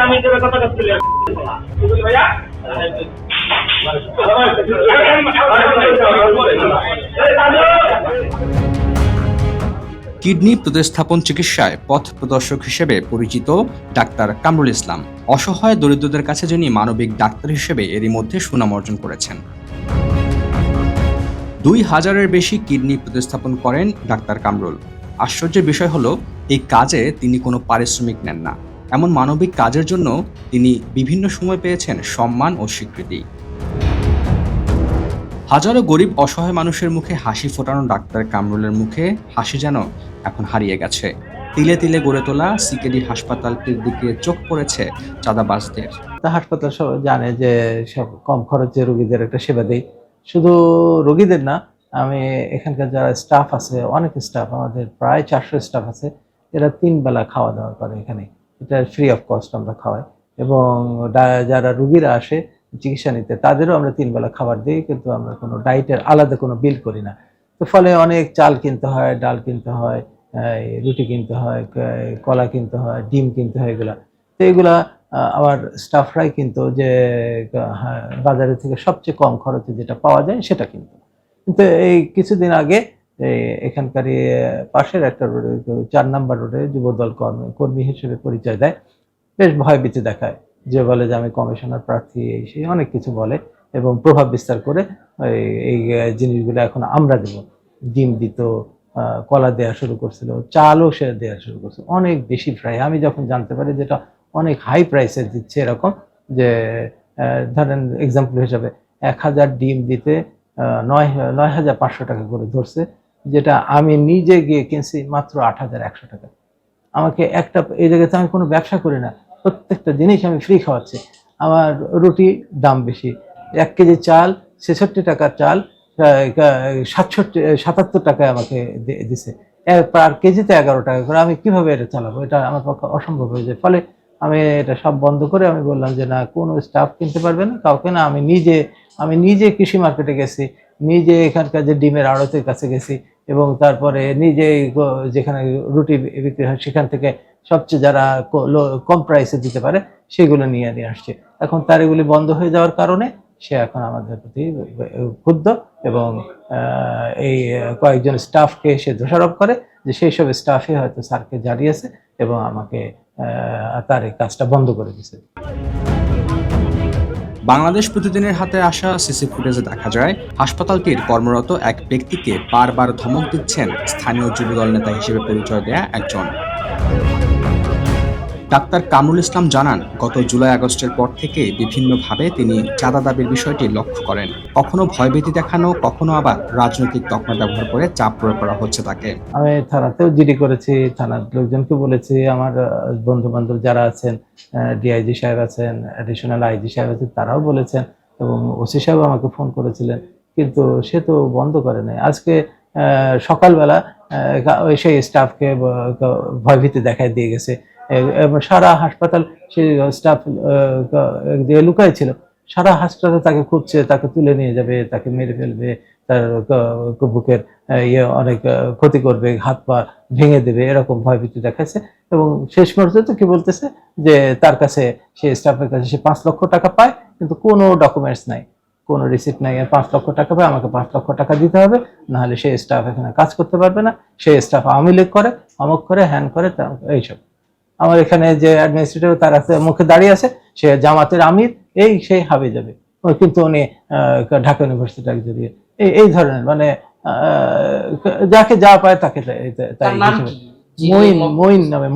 আমি তোর কথা করছিলাম ভাইয়া কিডনি প্রতিস্থাপন চিকিৎসায় পথ প্রদর্শক হিসেবে পরিচিত ডাক্তার কামরুল ইসলাম অসহায় দরিদ্রদের কাছে যিনি মানবিক ডাক্তার হিসেবে এরই মধ্যে সুনাম অর্জন করেছেন। 2000-এর বেশি কিডনি প্রতিস্থাপন করেন ডাক্তার কামরুল। আশ্চর্যের বিষয় হলো এই কাজে তিনি কোনো পারিশ্রমিক নেন না। এমন মানবিক কাজের জন্য তিনি বিভিন্ন সময় পেয়েছেন সম্মান ও স্বীকৃতি। হাজারো গরিব অসহায় মানুষের মুখে হাসি ফোটানো ডাক্তার কামরুলের মুখে হাসি যেন এখন হারিয়ে গেছে। তিলে তিলে গড়ে তোলা সিকেডি হাসপাতালটির দিকে চোখ পড়েছে চাঁদাবাজদের। হাসপাতাল সব জানে যে সব কম খরচে রোগীদের একটা সেবা দেই। শুধু রোগীদের না, আমি এখানকার যারা স্টাফ আছে, অনেক স্টাফ, আমাদের প্রায় 400 স্টাফ আছে, এরা 3 বেলা খাওয়া দাওয়া করে এখানে। এটা ফ্রি অফ কস্ট আমরা খাওয়াই। এবং যারা রোগীরা আসে চিকিৎসা নিতে তাদেরও আমরা 3 বেলা খাবার দিই, কিন্তু আমরা কোনো ডায়েটের আলাদা কোনো বিল করি না। তো ফলে অনেক চাল কিনতে হয়, ডাল কিনতে হয়, রুটি কিনতে হয়, কলা কিনতে হয়, ডিম কিনতে হয়, এগুলা। তো এগুলা আমার স্টাফরাই কিন্তু যে বাজারের থেকে সবচেয়ে কম খরচে যেটা পাওয়া যায় সেটা কিন্তু এই কিছুদিন আগে এখানকার পাশের একটা রোডে 4 নম্বর রোডে যুবদল কর্মী হিসেবে পরিচয় দেয়, বেশ ভয়ভীতি দেখায়, যে বলে যে আমি কমিশনার প্রার্থী, এই সেই অনেক কিছু বলে এবং প্রভাব বিস্তার করে এই জিনিসগুলো এখন আমরা দেব। ডিম দিত, কলা দেওয়া শুরু করছিল, চালও সে দেওয়া শুরু করছে অনেক বেশি প্রায়। আমি যখন জানতে পারি যেটা অনেক হাই প্রাইসের দিচ্ছে, এরকম যে ধরেন এক্সাম্পল হিসাবে 1000 ডিম দিতে 9,500 টাকা করে ধরছে, যেটা আমি নিজে গিয়ে কিনছি মাত্র 8,100 টাকা। আমাকে একটা এই জায়গাতে আমি কোনো ব্যবসা করি না, প্রত্যেকটা জিনিস আমি ফ্রি খাওয়াচ্ছি। আমার রুটি দাম বেশি, 1 কেজি চাল 66 টাকার চাল 77 টাকায় আমাকে দিছে, পার কেজিতে 11 টাকা করে। আমি কিভাবে এটা চালাবো? এটা আমার পক্ষে অসম্ভব হয়ে যায়। ফলে আমি এটা সব বন্ধ করে আমি বললাম যে না, কোনো স্টাফ কিনতে পারবে না, কাউকে না। আমি নিজে কৃষি মার্কেটে গেছি, নিজে এখানকার যে ডিমের আড়তের কাছে গেছি, এবং তারপরে নিজে যেখানে রুটি বিক্রি হয় সেখান থেকে সবচেয়ে যারা কম প্রাইসে দিতে পারে সেগুলো নিয়ে আসছে। এখন তার এগুলি বন্ধ হয়ে যাওয়ার কারণে সে এখন আমাদের প্রতি ক্ষুব্ধ এবং এই কয়েকজন স্টাফকে সে দোষারোপ করে যে সেই সব স্টাফই হয়তো স্যারকে জানিয়েছে এবং আমাকে তার এই কাজটা বন্ধ করে দিয়েছে। বাংলাদেশ প্রতিদিনের হাতে আসা সিসি ফুটেজে দেখা যায় হাসপাতালটির কর্মরত এক ব্যক্তিকে বারবার ধমক দিচ্ছেন স্থানীয় যুবদল নেতা হিসেবে পরিচয় দেয়া একজন। ডাক্তার কামরুল ইসলাম জানান, গত জুলাই-আগস্টের পর থেকে বিভিন্নভাবে তিনি চাঁদা দাবির বিষয়টি লক্ষ্য করেন। কখনো ভয়ভীতি দেখানো, কখনো আবার রাজনৈতিক তকমা ব্যবহার করে চাপ প্রয়োগ করা হচ্ছে তাকে। আমি থানাতেও জিডি করেছি, থানার লোকজনকে বলেছি, আমার বন্ধু বান্ধব যারা আছেন, ডিআইজি সাহেব আছেন, অ্যাডিশনাল আইজি সাহেব আছেন, তারাও বলেছেন, এবং ওসি সাহেব আমাকে ফোন করেছিলেন, কিন্তু সে তো বন্ধ করে নাই। আজকে সকালবেলা সেই স্টাফকে ভয়ভীতি দেখায় দিয়ে গেছে। সারা হাসপাতাল সেই স্টাফ দিয়ে লুকায় ছিল, সারা হাসপাতালে তাকে খুঁজছে, তাকে তুলে নিয়ে যাবে, তাকে মেরে ফেলবে, তার বুকের অনেক ক্ষতি করবে, হাত পা ভেঙে দেবে, এরকম ভয়ভীতি দেখাচ্ছে। এবং শেষ পর্যন্ত কি বলতেছে যে তার কাছে, সে স্টাফের কাছে সে 5 লক্ষ টাকা পায়, কিন্তু কোনো ডকুমেন্টস নাই, কোনো রিসিপ্ট নাই। 5 লক্ষ টাকা পায়, আমাকে 5 লক্ষ টাকা দিতে হবে, নাহলে সেই স্টাফ এখানে কাজ করতে পারবে না। সেই স্টাফ আওয়ামী লীগ করে, অমুক করে, হ্যান করে, এইসব। আমার এখানে যে অ্যাডমিনিস্ট্রেটর তার মুখে দাঁড়িয়ে আছে, সে জামাতের আমির, এই সেই হাবে যাবে, কিন্তু উনি ঢাকা ইউনিভার্সিটি জড়িয়ে এই ধরনের, মানে যাকে যা পায় তাকে তাই। মঈন নামে,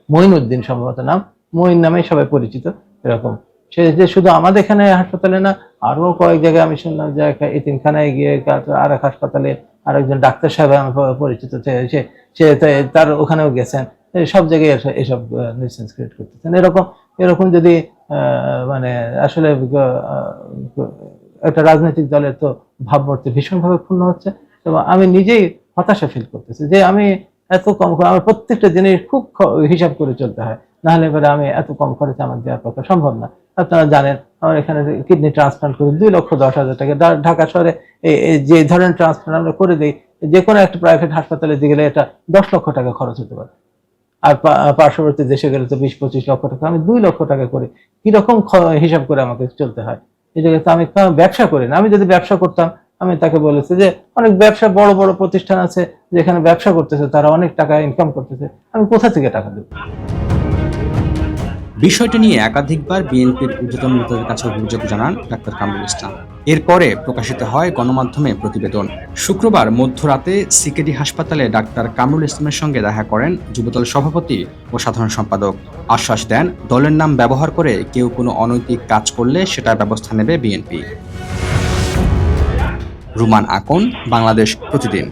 মঈনুদ্দিন সম্ভবত নাম, মঈন নামে সবাই পরিচিত। এরকম সে যে শুধু আমাদের এখানে হাসপাতালে না, আরো কয়েক জায়গায় আমি শুনলাম যে এতিমখানায় গিয়ে আর এক হাসপাতালে আরেকজন ডাক্তার সাহেব আমার পরিচিত, সে তার ওখানেও গেছেন, সব জায়গায় এসব নিউসেন্স ক্রিয়েট করতেছেন। এরকম যদি মানে আসলে একটা রাজনৈতিক দলের তো ভাবমূর্তি ভীষণভাবে ক্ষুণ্ণ হচ্ছে, এবং আমি নিজেই হতাশা ফিল করতেছি যে আমি এত কম, আমার প্রত্যেকটা জিনিস খুব হিসাব করে চলতে হয়, নাহলে এবারে আমি এত কম খরচে আমার দেওয়ার পক্ষে সম্ভব না। আপনারা জানেন আমার এখানে কিডনি ট্রান্সপ্লান্ট করে 2,10,000 টাকা। ঢাকা শহরে যে ধরনের ট্রান্সপ্লান্ট আমরা করে দিই, যে কোনো একটা প্রাইভেট হাসপাতালে দিয়ে গেলে এটা 10 লক্ষ টাকা খরচ হতে পারে। আর পার্শ্ববর্তী দেশে গেলে তো 20-25 লক্ষ টাকা, আমি 2 লক্ষ টাকা করে কিরকম হিসাব করে আমাকে চলতে হয়। এই জায়গায় তো আমি ব্যবসা করি না। আমি যদি ব্যবসা করতাম, আমি তাকে বলেছি যে অনেক ব্যবসা, বড় বড় প্রতিষ্ঠান আছে যেখানে ব্যবসা করতেছে, তারা অনেক টাকা ইনকাম করতেছে, আমি কোথা থেকে টাকা দেবো? বিষয়টি নিয়ে একাধিকবার বিএনপির ঊর্ধ্বতন নেতাদের কাছে অভিযোগ জানান ডাক্তার কামরুল ইসলাম। এরপরে প্রকাশিত হয় গণমাধ্যমে প্রতিবেদন। শুক্রবার মধ্যরাতে সিকেডি হাসপাতালে ডাক্তার কামরুল ইসলামের সঙ্গে দেখা করেন যুবদল সভাপতি ও সাধারণ সম্পাদক। আশ্বাস দেন, দলের নাম ব্যবহার করে কেউ কোনো অনৈতিক কাজ করলে সেটার ব্যবস্থা নেবে বিএনপি। রুমান আকন, বাংলাদেশ প্রতিদিন।